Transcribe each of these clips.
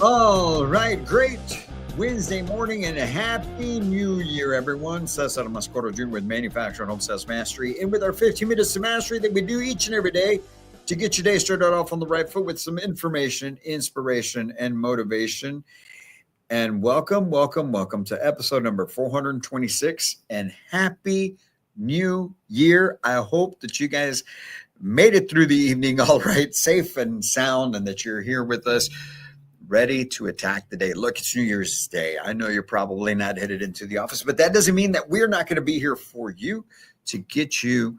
All right, great Wednesday morning and a happy new year, everyone. Cesar Mascoro Jr. with Manufacturing Home Sales Mastery, and with our 15 minutes to mastery that we do each and every day to get your day started off on the right foot with some information, inspiration, and motivation. And welcome to episode number 426. And happy new year. I hope that you guys made it through the evening all right, safe and sound, and that you're here with us ready to attack the day. Look, it's New Year's Day. I know you're probably not headed into the office, but that doesn't mean that we're not going to be here for you to get you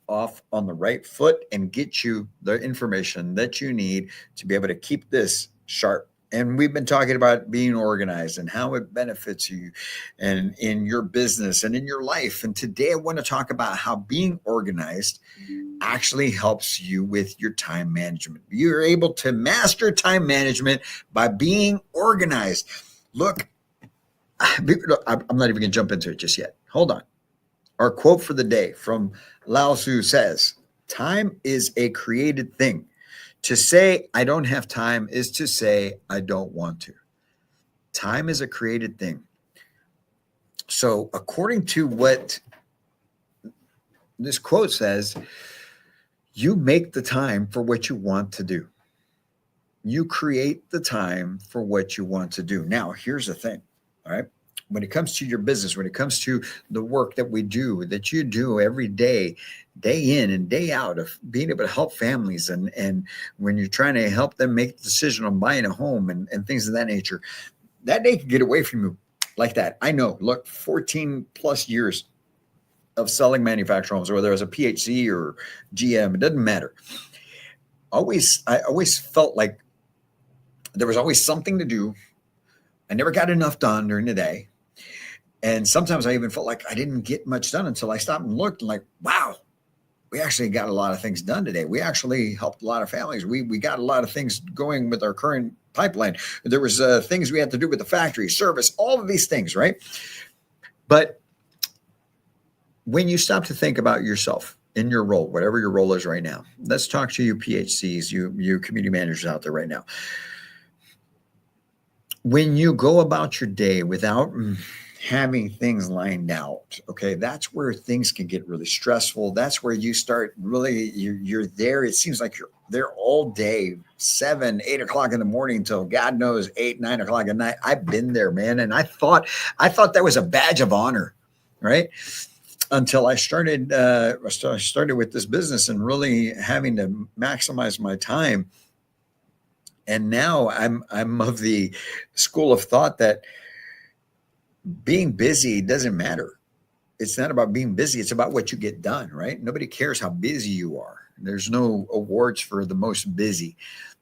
off on the right foot and get you the information that you need to be able to keep this sharp. And we've been talking about being organized and how it benefits you and in your business and in your life. And today I want to talk about how being organized actually helps you with your time management. You're able to master time management by being organized. Look, I'm not even going to jump into it just yet. Hold on. Our quote for the day from Lao Tzu says, "Time is a created thing. To say I don't have time is to say I don't want to." Time is a created thing. So according to what this quote says, you make the time for what you want to do. You create the time for what you want to do. Now, here's the thing, all right? When it comes to your business, when it comes to the work that we do, that you do every day, day in and day out, of being able to help families and when you're trying to help them make the decision on buying a home and things of that nature, that day can get away from you like that. I know, look, 14 plus years of selling manufactured homes, whether as a PhD or GM, it doesn't matter. I always felt like there was always something to do. I never got enough done during the day. And sometimes I even felt like I didn't get much done until I stopped and looked and like, wow, we actually got a lot of things done today. We actually helped a lot of families. We got a lot of things going with our current pipeline. There was things we had to do with the factory, service, all of these things, right? But when you stop to think about yourself in your role, whatever your role is right now, let's talk to you PHCs, you community managers out there right now. When you go about your day without having things lined out, okay, that's where things can get really stressful. That's where you start really, you're there. It seems like you're there all day, 7, 8 o'clock in the morning until God knows 8, 9 o'clock at night. I've been there, man. And I thought that was a badge of honor, right? Until I started with this business and really having to maximize my time. And now I'm of the school of thought that being busy doesn't matter. It's not about being busy. It's about what you get done, right? Nobody cares how busy you are. There's no awards for the most busy.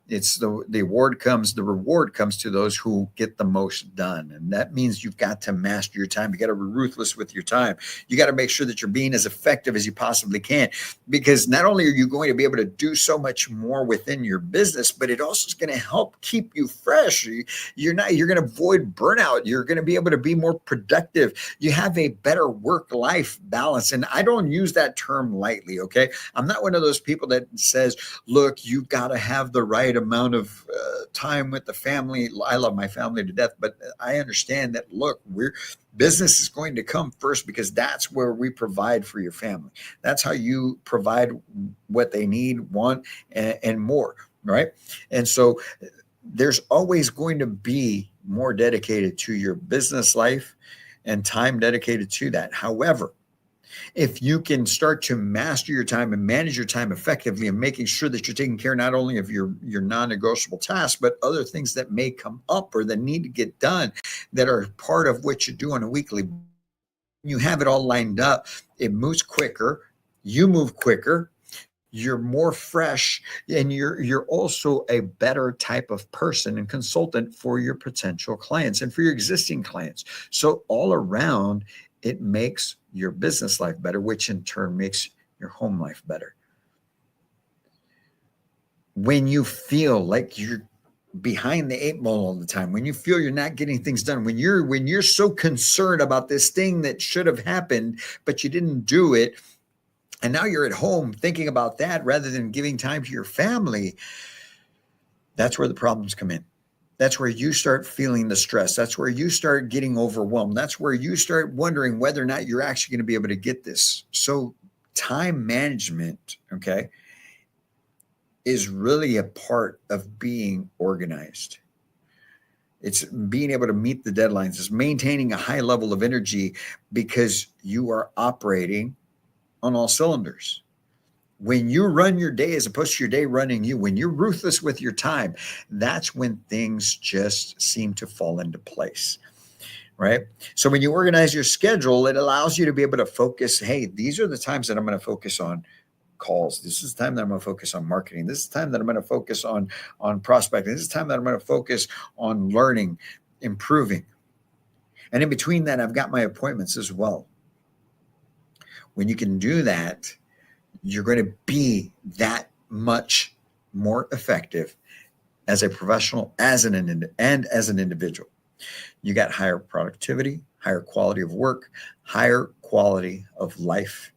It's the reward comes to those who get the most done. And that means you've got to master your time. You got to be ruthless with your time. You got to make sure that you're being as effective as you possibly can, because not only are you going to be able to do so much more within your business, but it also is going to help keep you fresh. You're going to avoid burnout. You're going to be able to be more productive. You have a better work-life balance. And I don't use that term lightly, okay? I'm not one of those people that says, look, you've got to have the right amount of time with the family. I love my family to death, but I understand that, look, business is going to come first, because that's where we provide for your family. That's how you provide what they need, want, and more, right? And so there's always going to be more dedicated to your business life and time dedicated to that. However, if you can start to master your time and manage your time effectively and making sure that you're taking care not only of your non-negotiable tasks, but other things that may come up or that need to get done that are part of what you do on a weekly, you have it all lined up. It moves quicker. You move quicker. You're more fresh, and you're also a better type of person and consultant for your potential clients and for your existing clients. So all around, it makes your business life better, which in turn makes your home life better. When you feel like you're behind the 8 ball all the time, when you feel you're not getting things done, when you're so concerned about this thing that should have happened, but you didn't do it, and now you're at home thinking about that rather than giving time to your family, that's where the problems come in. That's where you start feeling the stress. That's where you start getting overwhelmed. That's where you start wondering whether or not you're actually going to be able to get this. So time management, okay, is really a part of being organized. It's being able to meet the deadlines. It's maintaining a high level of energy because you are operating on all cylinders. When you run your day as opposed to your day running you, when you're ruthless with your time, that's when things just seem to fall into place, right? So when you organize your schedule, it allows you to be able to focus. Hey, these are the times that I'm going to focus on calls. This is the time that I'm going to focus on marketing. This is the time that I'm going to focus on prospecting. This is the time that I'm going to focus on learning, improving. And in between that, I've got my appointments as well. When you can do that, you're going to be that much more effective as a professional, as an individual. You got higher productivity, higher quality of work, higher quality of life.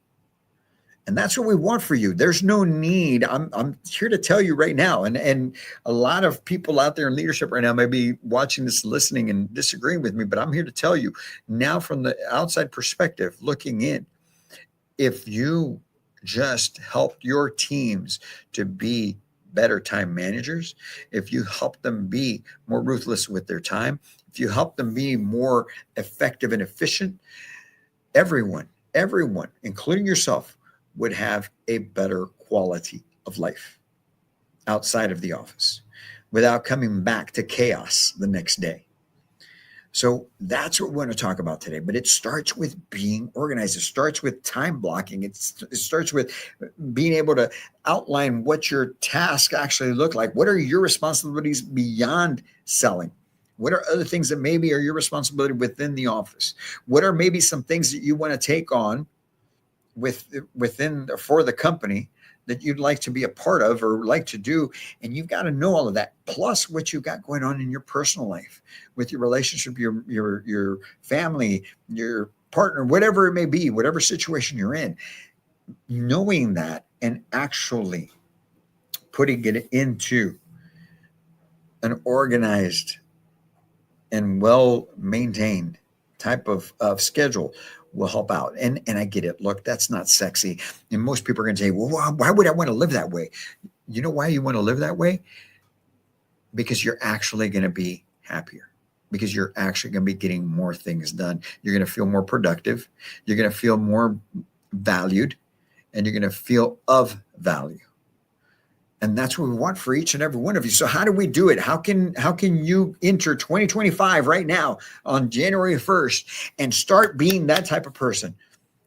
And that's what we want for you. There's no need. I'm here to tell you right now. And a lot of people out there in leadership right now may be watching this, listening, and disagreeing with me, but I'm here to tell you now from the outside perspective, looking in, if you just help your teams to be better time managers, if you help them be more ruthless with their time, if you help them be more effective and efficient, everyone, including yourself, would have a better quality of life outside of the office without coming back to chaos the next day. So that's what we want to talk about today. But it starts with being organized. It starts with time blocking. It starts with being able to outline what your tasks actually look like. What are your responsibilities beyond selling? What are other things that maybe are your responsibility within the office? What are maybe some things that you want to take on within for the company that you'd like to be a part of or like to do? And you've got to know all of that, plus what you've got going on in your personal life with your relationship, your family, your partner, whatever it may be, whatever situation you're in. Knowing that and actually putting it into an organized and well-maintained type of schedule will help out. And I get it. Look, that's not sexy. And most people are going to say, well, why would I want to live that way? You know why you want to live that way? Because you're actually going to be happier, because you're actually going to be getting more things done. You're going to feel more productive. You're going to feel more valued, and you're going to feel of value. And that's what we want for each and every one of you. So how do we do it? How can you enter 2025 right now on January 1st and start being that type of person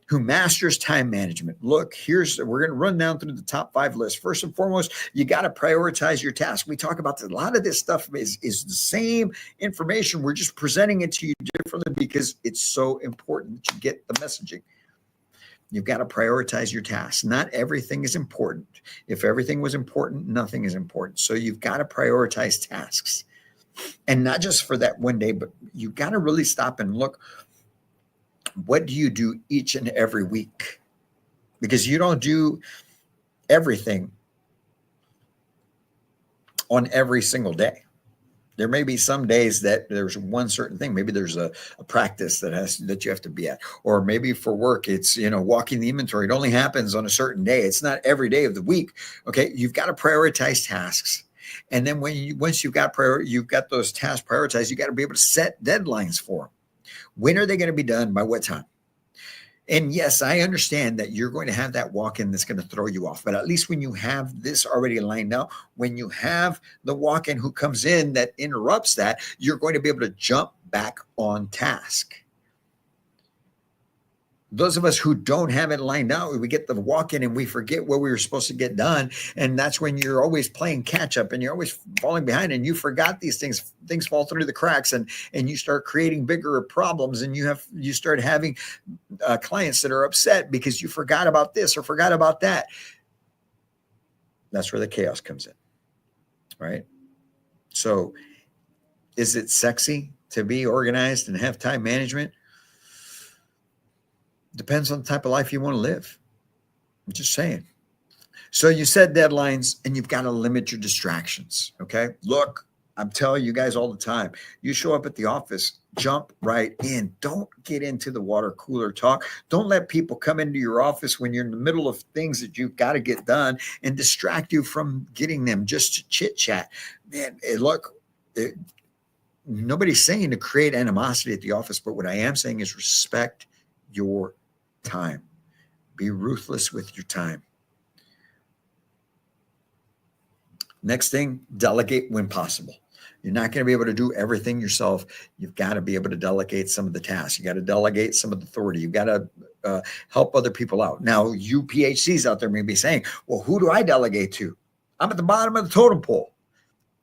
who masters time management? Look, we're going to run down through the top 5 lists. First and foremost, you got to prioritize your tasks. We talk about a lot of this stuff is the same information. We're just presenting it to you differently because it's so important that you get the messaging. You've got to prioritize your tasks. Not everything is important. If everything was important, nothing is important. So you've got to prioritize tasks. And not just for that one day, but you've got to really stop and look, what do you do each and every week? Because you don't do everything on every single day. There may be some days that there's one certain thing. Maybe there's a practice that you have to be at, or maybe for work, it's, walking the inventory. It only happens on a certain day. It's not every day of the week. Okay. You've got to prioritize tasks. And then once you've got those tasks prioritized, you got to be able to set deadlines for them. When are they going to be done? By what time? And yes, I understand that you're going to have that walk-in that's going to throw you off. But at least when you have this already lined out, when you have the walk-in who comes in that interrupts that, you're going to be able to jump back on task. Those of us who don't have it lined out, we get the walk-in and we forget what we were supposed to get done. And that's when you're always playing catch up and you're always falling behind and you forgot these things. Things fall through the cracks and you start creating bigger problems, and you start having clients that are upset because you forgot about this or forgot about that. That's where the chaos comes in, right? So is it sexy to be organized and have time management? Depends on the type of life you want to live. I'm just saying. So you set deadlines and you've got to limit your distractions. Okay. Look, I'm telling you guys all the time, you show up at the office, jump right in. Don't get into the water cooler talk. Don't let people come into your office when you're in the middle of things that you've got to get done and distract you from getting them just to chit chat. Man, look, nobody's saying to create animosity at the office, but what I am saying is respect your time. Be ruthless with your time. Next thing, delegate when possible. You're not going to be able to do everything yourself. You've got to be able to delegate some of the tasks. You got to delegate some of the authority. You've got to help other people out. Now, you PhDs out there may be saying, well, who do I delegate to? I'm at the bottom of the totem pole.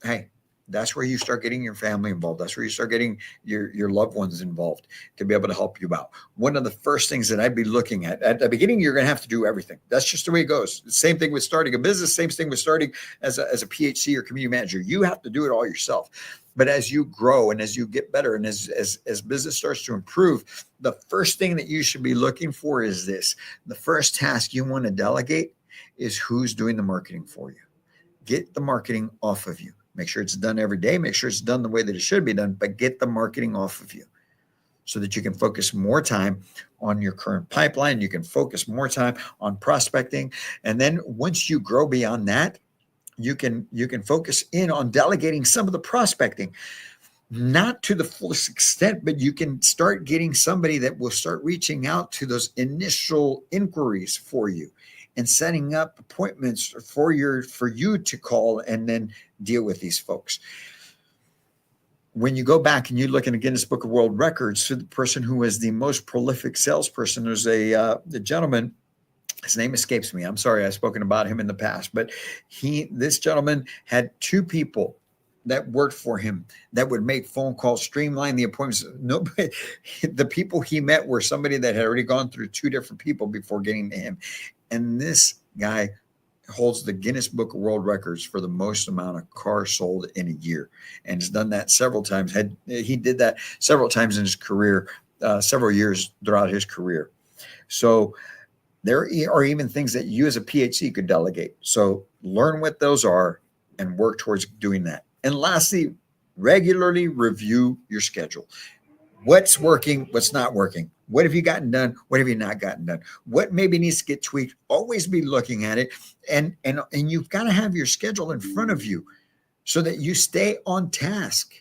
Hey, that's where you start getting your family involved. That's where you start getting your loved ones involved to be able to help you out. One of the first things that I'd be looking at the beginning, you're going to have to do everything. That's just the way it goes. Same thing with starting a business. Same thing with starting as a PhD or community manager. You have to do it all yourself. But as you grow and as you get better and as business starts to improve, the first thing that you should be looking for is this. The first task you want to delegate is who's doing the marketing for you. Get the marketing off of you. Make sure it's done every day. Make sure it's done the way that it should be done, but get the marketing off of you so that you can focus more time on your current pipeline. You can focus more time on prospecting. And then once you grow beyond that, you can focus in on delegating some of the prospecting, not to the fullest extent, but you can start getting somebody that will start reaching out to those initial inquiries for you and setting up appointments for you to call and then deal with these folks. When you go back and you look in the Guinness Book of World Records to the person who was the most prolific salesperson, there's the gentleman, his name escapes me. I'm sorry, I've spoken about him in the past, but this gentleman had 2 people that worked for him that would make phone calls, streamline the appointments. Nobody, the people he met were somebody that had already gone through 2 different people before getting to him. And this guy holds the Guinness Book of World Records for the most amount of cars sold in a year, and has done that several times. He did that several times in his career, several years throughout his career. So there are even things that you as a PhD could delegate. So learn what those are and work towards doing that. And lastly, regularly review your schedule. What's working, what's not working? What have you gotten done? What have you not gotten done? What maybe needs to get tweaked? Always be looking at it. And you've got to have your schedule in front of you so that you stay on task,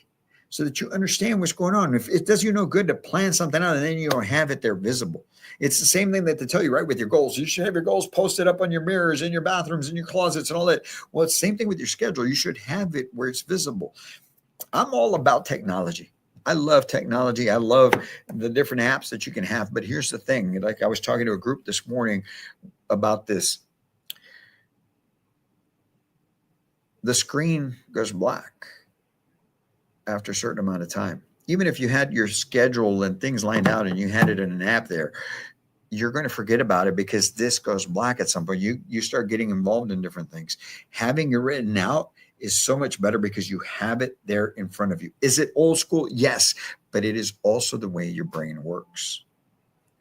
so that you understand what's going on. If it does you no good to plan something out and then you don't have it there visible. It's the same thing that they tell you, right, with your goals. You should have your goals posted up on your mirrors, in your bathrooms, in your closets and all that. Well, it's the same thing with your schedule. You should have it where it's visible. I'm all about technology. I love technology. I love the different apps that you can have. But here's the thing. Like I was talking to a group this morning about this. The screen goes black after a certain amount of time. Even if you had your schedule and things lined out and you had it in an app there, you're going to forget about it because this goes black at some point. You start getting involved in different things. Having it written out is so much better because you have it there in front of you. Is it old school? Yes, but it is also the way your brain works.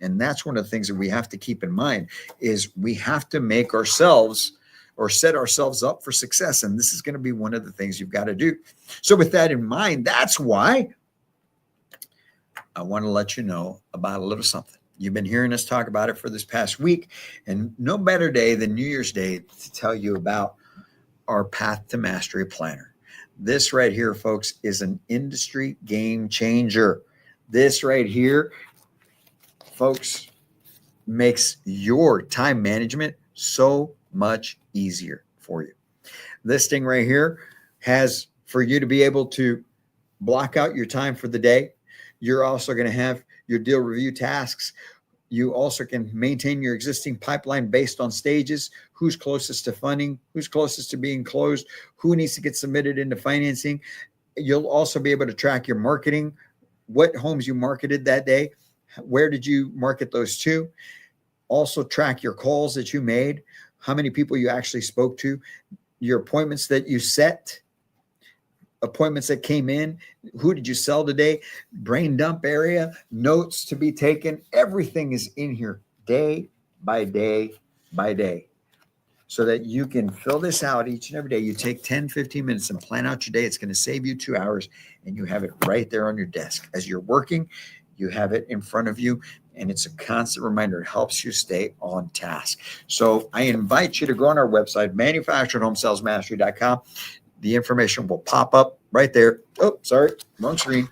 And that's one of the things that we have to keep in mind is we have to make ourselves or set ourselves up for success. And this is going to be one of the things you've got to do. So with that in mind, that's why I want to let you know about a little something. You've been hearing us talk about it for this past week, and no better day than New Year's Day to tell you about our Path to Mastery Planner. This right here, folks, is an industry game changer. This right here, folks, makes your time management so much easier for you. This thing right here has for you to be able to block out your time for the day. You're also going to have your deal review tasks. You also can maintain your existing pipeline based on stages, who's closest to funding, who's closest to being closed, who needs to get submitted into financing. You'll also be able to track your marketing, what homes you marketed that day, where did you market those to. Also track your calls that you made, how many people you actually spoke to, your appointments that you set, appointments that came in, who did you sell today, brain dump area, notes to be taken. Everything is in here day by day by day. so that you can fill this out each and every day. You take 10, 15 minutes and plan out your day. It's going to save you 2 hours, and you have it right there on your desk. As you're working, you have it in front of you, and it's a constant reminder. It helps you stay on task. So I invite you to go on our website, manufacturedhomesalesmastery.com. The information will pop up right there. Oh, sorry, wrong screen.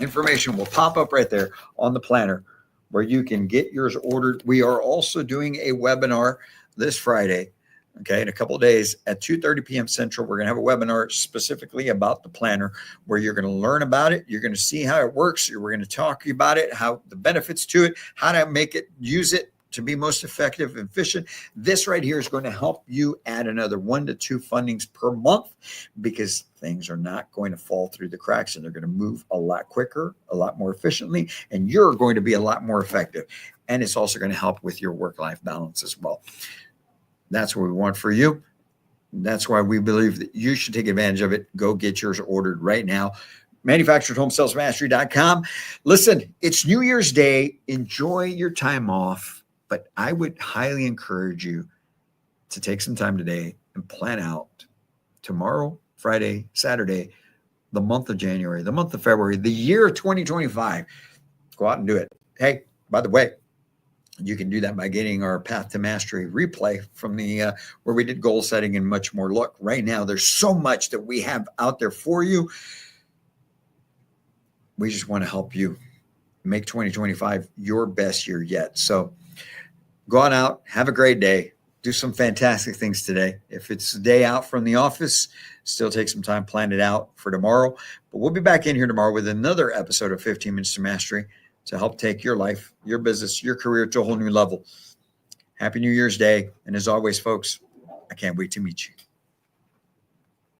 Information will pop up right there on the planner where you can get yours ordered. We are also doing a webinar this Friday, okay, in a couple of days at 2:30 p.m. Central. We're going to have a webinar specifically about the planner where you're going to learn about it. You're going to see how it works. We're going to talk about it, how the benefits to it, how to make it, use it to be most effective and efficient. This right here is going to help you add another 1 to 2 fundings per month, because things are not going to fall through the cracks, and they're going to move a lot quicker, a lot more efficiently, and you're going to be a lot more effective. And it's also going to help with your work-life balance as well. That's what we want for you. That's why we believe that you should take advantage of it. Go get yours ordered right now. ManufacturedHomeSalesMastery.com. Listen, it's New Year's Day. Enjoy your time off. But I would highly encourage you to take some time today and plan out tomorrow, Friday, Saturday, the month of January, the month of February, the year 2025. Go out and do it. Hey, by the way, you can do that by getting our Path to Mastery replay from the where we did goal setting and much more. Look, right now, there's so much that we have out there for you. We just want to help you make 2025 your best year yet. So go on out, have a great day, do some fantastic things today. If it's a day out from the office, still take some time, plan it out for tomorrow. But we'll be back in here tomorrow with another episode of 15 Minutes to Mastery to help take your life, your business, your career to a whole new level. Happy New Year's Day. And as always, folks, I can't wait to meet you.